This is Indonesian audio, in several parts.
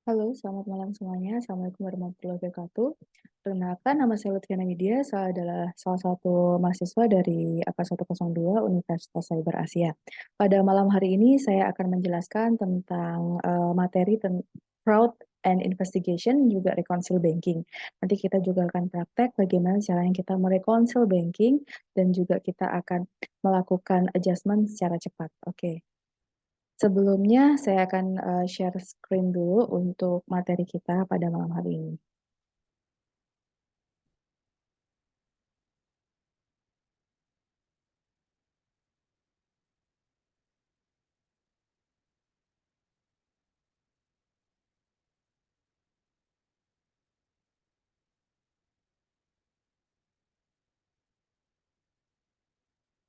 Halo, selamat malam semuanya. Assalamualaikum warahmatullahi wabarakatuh. Perkenalkan, nama saya Lutfiana Widya. Saya adalah salah satu mahasiswa dari AK102 Universitas Cyber Asia. Pada malam hari ini, saya akan menjelaskan tentang materi fraud and investigation, juga reconcile banking. Nanti kita juga akan praktek bagaimana caranya kita mereconcile banking, dan juga kita akan melakukan adjustment secara cepat. Oke. Sebelumnya, saya akan share screen dulu untuk materi kita pada malam hari ini.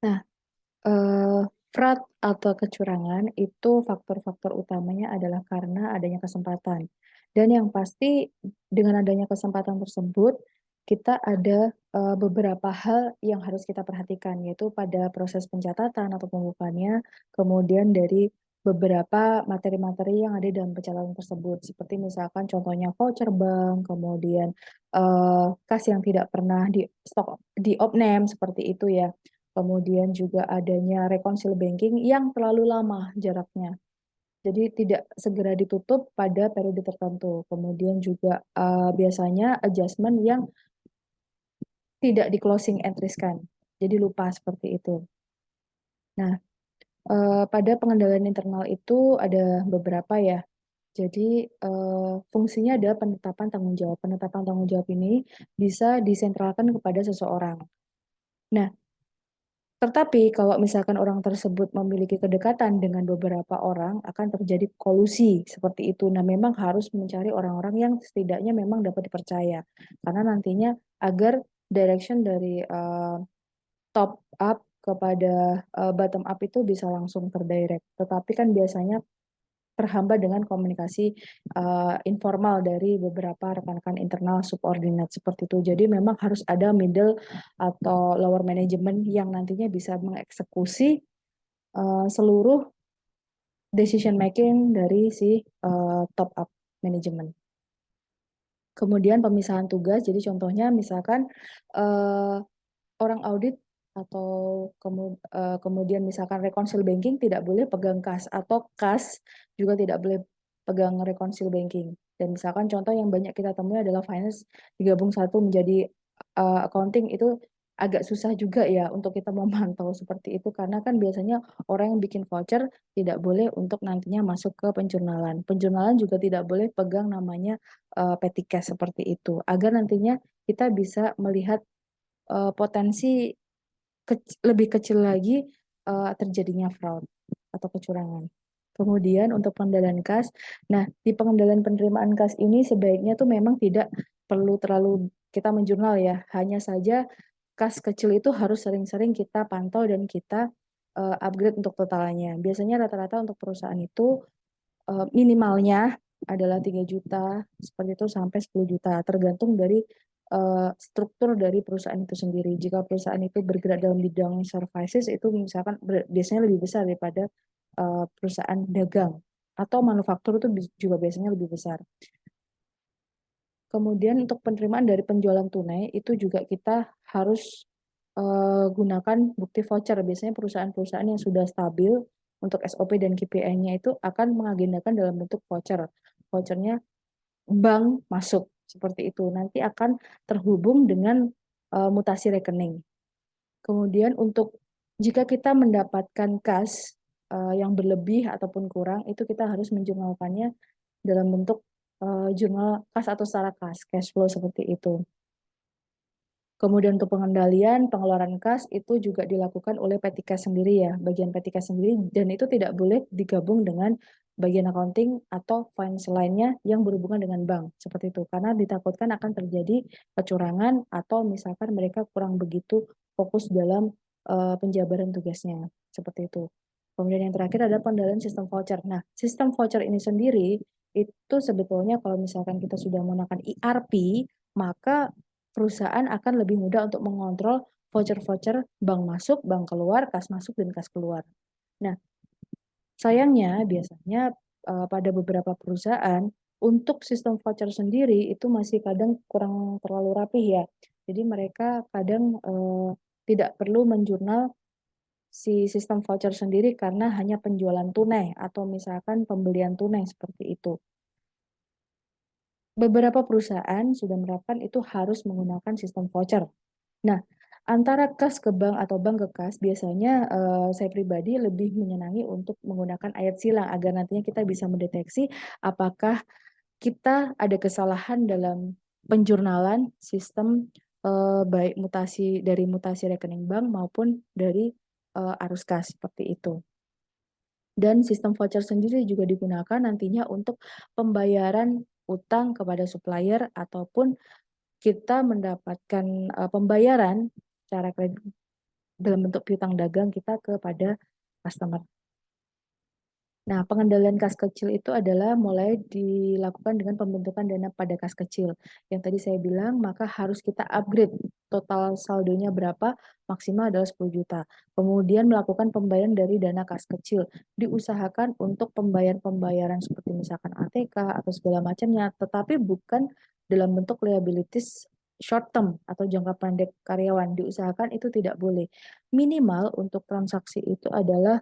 Nah, eh, fraud atau kecurangan itu faktor-faktor utamanya adalah karena adanya kesempatan. Dan yang pasti dengan adanya kesempatan tersebut, kita ada beberapa hal yang harus kita perhatikan, yaitu pada proses pencatatan atau pembukaannya, kemudian dari beberapa materi-materi yang ada dalam pencatatan tersebut, seperti misalkan contohnya voucher bank, kemudian kas yang tidak pernah di stok di opname seperti itu ya. Kemudian juga adanya reconcile banking yang terlalu lama jaraknya. Jadi tidak segera ditutup pada periode tertentu. Kemudian juga biasanya adjustment yang tidak di closing entries kan. Jadi lupa seperti itu. Nah, pada pengendalian internal itu ada beberapa ya. Jadi fungsinya adalah penetapan tanggung jawab. Penetapan tanggung jawab ini bisa disentralkan kepada seseorang. Nah, tetapi kalau misalkan orang tersebut memiliki kedekatan dengan beberapa orang, akan terjadi kolusi seperti itu. Nah, memang harus mencari orang-orang yang setidaknya memang dapat dipercaya. Karena nantinya agar direction dari top up kepada bottom up itu bisa langsung terdirect. Tetapi kan biasanya terhambat dengan komunikasi informal dari beberapa rekan-rekan internal subordinate seperti itu. Jadi memang harus ada middle atau lower management yang nantinya bisa mengeksekusi seluruh decision making dari si top up management. Kemudian pemisahan tugas, jadi contohnya misalkan uh, orang audit atau kemudian misalkan reconcile banking tidak boleh pegang kas, atau kas juga tidak boleh pegang reconcile banking. Dan misalkan contoh yang banyak kita temui adalah finance digabung satu menjadi accounting, itu agak susah juga ya untuk kita memantau seperti itu, karena kan biasanya orang yang bikin voucher tidak boleh untuk nantinya masuk ke penjurnalan. Penjurnalan juga tidak boleh pegang namanya petty cash seperti itu, agar nantinya kita bisa melihat potensi lebih kecil lagi terjadinya fraud atau kecurangan. Kemudian untuk pengendalian kas, nah di pengendalian penerimaan kas ini sebaiknya tuh memang tidak perlu terlalu kita menjurnal ya, hanya saja kas kecil itu harus sering-sering kita pantau dan kita upgrade untuk totalnya. Biasanya rata-rata untuk perusahaan itu minimalnya adalah 3 juta, seperti itu sampai 10 juta, tergantung dari struktur dari perusahaan itu sendiri. Jika perusahaan itu bergerak dalam bidang services, itu misalkan biasanya lebih besar daripada perusahaan dagang. Atau manufaktur itu juga biasanya lebih besar. Kemudian untuk penerimaan dari penjualan tunai, itu juga kita harus gunakan bukti voucher. Biasanya perusahaan-perusahaan yang sudah stabil untuk SOP dan KPI-nya itu akan mengagendakan dalam bentuk voucher. Vouchernya bank masuk seperti itu. Nanti akan terhubung dengan mutasi rekening. Kemudian untuk jika kita mendapatkan kas yang berlebih ataupun kurang, itu kita harus menjurnalkannya dalam bentuk jurnal kas atau secara kas, cash flow seperti itu. Kemudian untuk pengendalian pengeluaran kas itu juga dilakukan oleh petty cash sendiri ya, bagian petty cash sendiri, dan itu tidak boleh digabung dengan bagian accounting atau finance lainnya yang berhubungan dengan bank seperti itu, karena ditakutkan akan terjadi kecurangan atau misalkan mereka kurang begitu fokus dalam penjabaran tugasnya seperti itu. Kemudian yang terakhir ada pengendalian sistem voucher. Nah, sistem voucher ini sendiri itu sebetulnya kalau misalkan kita sudah menggunakan ERP, maka perusahaan akan lebih mudah untuk mengontrol voucher-voucher bank masuk, bank keluar, kas masuk, dan kas keluar. Nah, sayangnya biasanya pada beberapa perusahaan Untuk sistem voucher sendiri itu masih kadang kurang terlalu rapih ya. Jadi mereka kadang tidak perlu menjurnal si sistem voucher sendiri karena hanya penjualan tunai atau misalkan pembelian tunai seperti itu. Beberapa perusahaan sudah menerapkan itu harus menggunakan sistem voucher. Nah, antara kas ke bank atau bank ke kas, biasanya saya pribadi lebih menyenangi untuk menggunakan ayat silang agar nantinya kita bisa mendeteksi apakah kita ada kesalahan dalam penjurnalan sistem baik mutasi rekening bank maupun dari arus kas seperti itu. Dan sistem voucher sendiri juga digunakan nantinya untuk pembayaran utang kepada supplier ataupun kita mendapatkan pembayaran secara kredit dalam bentuk piutang dagang kita kepada customer. Nah, pengendalian kas kecil itu adalah mulai dilakukan dengan pembentukan dana pada kas kecil. Yang tadi saya bilang, maka harus kita upgrade total saldonya berapa, maksimal adalah 10 juta. Kemudian melakukan pembayaran dari dana kas kecil. Diusahakan untuk pembayaran-pembayaran seperti misalkan ATK atau segala macamnya, tetapi bukan dalam bentuk liabilities short term atau jangka pendek karyawan. Diusahakan itu tidak boleh. Minimal untuk transaksi itu adalah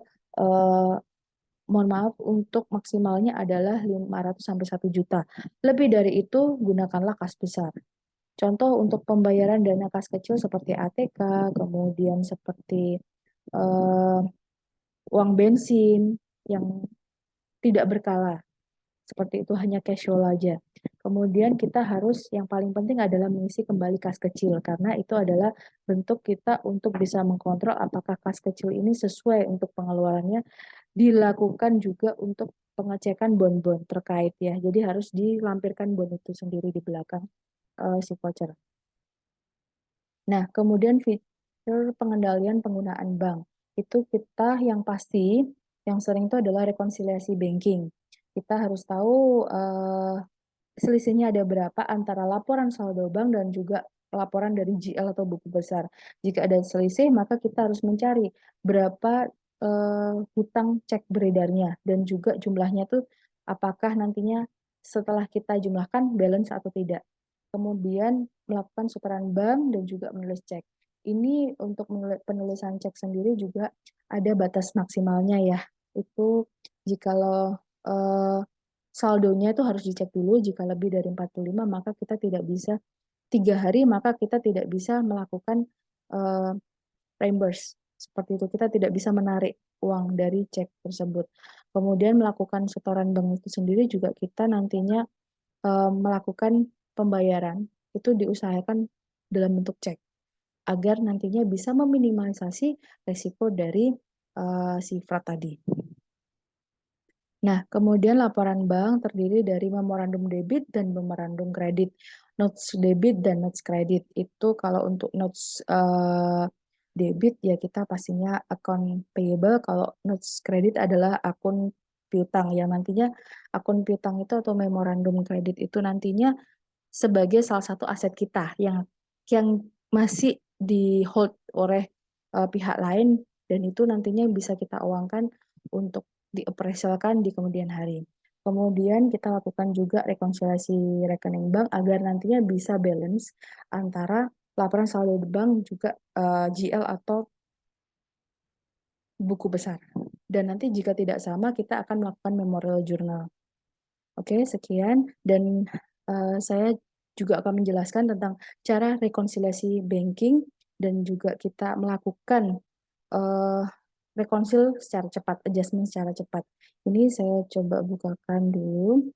mohon maaf, untuk maksimalnya adalah 500 sampai 1 juta. Lebih dari itu, gunakanlah kas besar. Contoh untuk pembayaran dana kas kecil seperti ATK, kemudian seperti eh, uang bensin yang tidak berkala. Seperti itu hanya casual aja. Kemudian kita harus yang paling penting adalah mengisi kembali kas kecil karena itu adalah bentuk kita untuk bisa mengkontrol apakah kas kecil ini sesuai untuk pengeluarannya. Dilakukan juga untuk pengecekan bon-bon terkait ya. Jadi harus dilampirkan bon itu sendiri di belakang si voucher. Nah, kemudian fitur pengendalian penggunaan bank. Itu kita yang pasti, yang sering itu adalah rekonsiliasi banking. Kita harus tahu selisihnya ada berapa antara laporan saldo bank dan juga laporan dari GL atau buku besar. Jika ada selisih, maka kita harus mencari berapa hutang cek beredarnya dan juga jumlahnya tuh apakah nantinya setelah kita jumlahkan balance atau tidak. Kemudian melakukan setoran bank dan juga menulis cek. Ini untuk penulisan cek sendiri juga ada batas maksimalnya ya. Itu jikalau saldonya itu harus dicek dulu. Jika lebih dari 45 maka kita tidak bisa 3 hari, maka kita tidak bisa melakukan uh, reimburse. Seperti itu, kita tidak bisa menarik uang dari cek tersebut. Kemudian melakukan setoran bank itu sendiri juga kita nantinya melakukan pembayaran itu diusahakan dalam bentuk cek agar nantinya bisa meminimalisasi resiko dari si fraud tadi. Nah, kemudian laporan bank terdiri dari memorandum debit dan memorandum kredit. Notes debit dan notes kredit. Itu kalau untuk notes debit ya kita pastinya akun payable, kalau notes kredit adalah akun piutang yang nantinya akun piutang itu atau memorandum kredit itu nantinya sebagai salah satu aset kita yang masih di hold oleh pihak lain dan itu nantinya bisa kita uangkan untuk dioperasionalkan di kemudian hari. Kemudian kita lakukan juga rekonsiliasi rekening bank agar nantinya bisa balance antara laporan saldo bank juga GL atau buku besar. Dan nanti jika tidak sama kita akan melakukan memorial journal. Oke, sekian dan saya juga akan menjelaskan tentang cara rekonsiliasi banking dan juga kita melakukan uh, rekonsil secara cepat, adjustment secara cepat. Ini saya coba bukakan dulu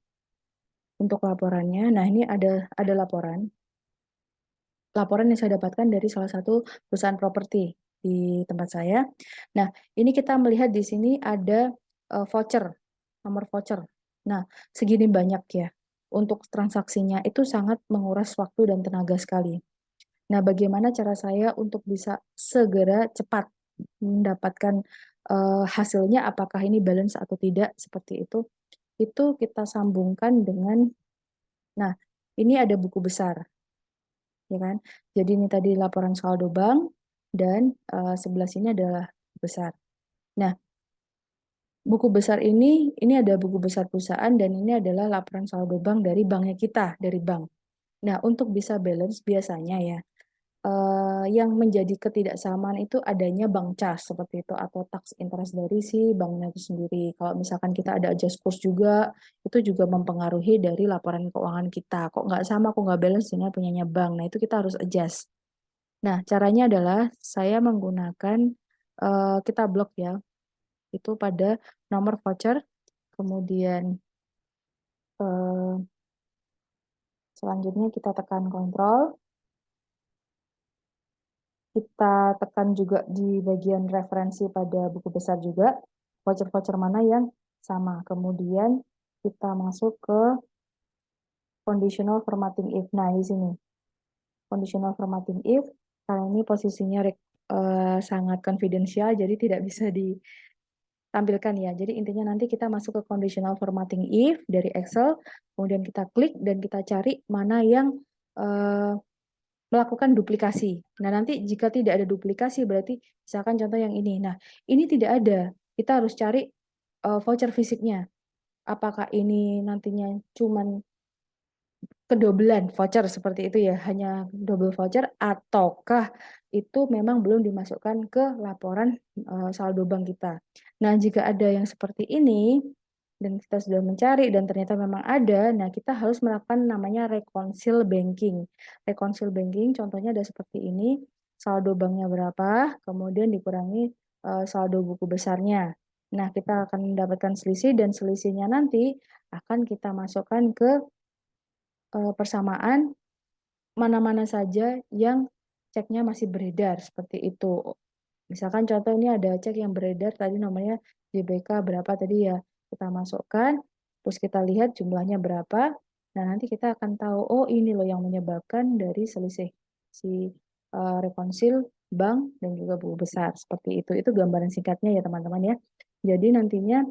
untuk laporannya. Nah, ini ada laporan. Laporan yang saya dapatkan dari salah satu perusahaan properti di tempat saya. Nah, ini kita melihat di sini ada voucher, nomor voucher. Nah, segini banyak ya. Untuk transaksinya itu sangat menguras waktu dan tenaga sekali. Nah, bagaimana cara saya untuk bisa segera cepat mendapatkan hasilnya, apakah ini balance atau tidak, seperti itu kita sambungkan dengan, nah, ini ada buku besar, ya kan? Jadi ini tadi laporan saldo bank, dan sebelah sini adalah besar. Nah, buku besar ini ada buku besar perusahaan dan ini adalah laporan saldo bank dari banknya kita, dari bank. Nah, untuk bisa balance biasanya ya, yang menjadi ketidaksamaan itu adanya bank cas seperti itu atau tax interest dari si banknya itu sendiri. Kalau misalkan kita ada adjust course juga, itu juga mempengaruhi dari laporan keuangan kita. Kok nggak sama, kok nggak balance dengan punyanya bank. Nah, itu kita harus adjust. Nah, caranya adalah saya menggunakan kita blok ya, itu pada nomor voucher, kemudian eh, selanjutnya kita tekan kontrol, kita tekan juga di bagian referensi pada buku besar juga, voucher-voucher mana yang sama. Kemudian kita masuk ke conditional formatting if. Nah, di sini conditional formatting if, karena ini posisinya sangat confidential, jadi tidak bisa ditampilkan ya. Jadi intinya nanti kita masuk ke conditional formatting if dari Excel, kemudian kita klik dan kita cari mana yang eh, melakukan duplikasi. Nah, nanti jika tidak ada duplikasi berarti misalkan contoh yang ini. Nah, ini tidak ada. Kita harus cari voucher fisiknya. Apakah ini nantinya cuman kedobelan voucher seperti itu ya, hanya double voucher ataukah itu memang belum dimasukkan ke laporan saldo bank kita. Nah, jika ada yang seperti ini dan kita sudah mencari dan ternyata memang ada, nah kita harus melakukan namanya reconcile banking. Reconcile banking contohnya ada seperti ini, saldo banknya berapa, kemudian dikurangi saldo buku besarnya. Nah, kita akan mendapatkan selisih dan selisihnya nanti akan kita masukkan ke persamaan mana-mana saja yang ceknya masih beredar seperti itu. Misalkan contoh ini ada cek yang beredar tadi namanya JBK berapa tadi ya, kita masukkan, terus kita lihat jumlahnya berapa. Nah, nanti kita akan tahu, oh ini loh yang menyebabkan dari selisih si rekonsil bank dan juga buku besar seperti itu. Itu gambaran singkatnya ya teman-teman ya. Jadi nantinya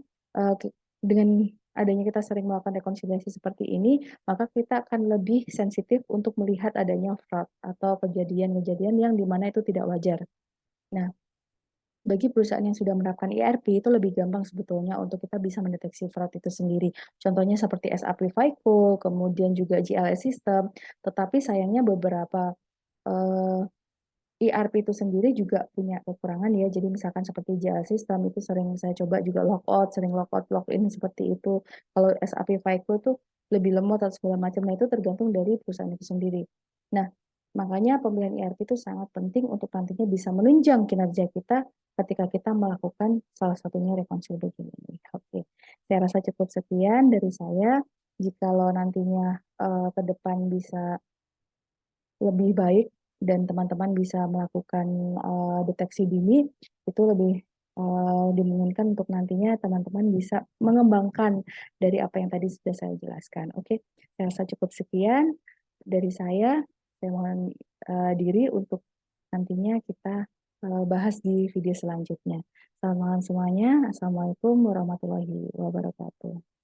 dengan adanya kita sering melakukan rekonsiliasi seperti ini, maka kita akan lebih sensitif untuk melihat adanya fraud atau kejadian-kejadian yang dimana itu tidak wajar. Nah, bagi perusahaan yang sudah menerapkan ERP itu lebih gampang sebetulnya untuk kita bisa mendeteksi fraud itu sendiri. Contohnya seperti SAP FICO, kemudian juga GLS System, tetapi sayangnya beberapa ERP itu sendiri juga punya kekurangan ya. Jadi misalkan seperti JL System itu sering saya coba juga logout, sering logout, login seperti itu. Kalau SAP FICO itu lebih lemot atau segala macam. Nah, itu tergantung dari perusahaan itu sendiri. Nah, makanya pemilihan ERP itu sangat penting untuk nantinya bisa menunjang kinerja kita ketika kita melakukan salah satunya reconciliation ini. Oke, saya rasa cukup sekian dari saya. Jikalau nantinya ke depan bisa lebih baik dan teman-teman bisa melakukan deteksi dini, itu lebih dimungkinkan untuk nantinya teman-teman bisa mengembangkan dari apa yang tadi sudah saya jelaskan. Oke, saya rasa cukup sekian dari saya. Saya mohon diri untuk nantinya kita bahas di video selanjutnya. Selamat malam semuanya. Assalamualaikum warahmatullahi wabarakatuh.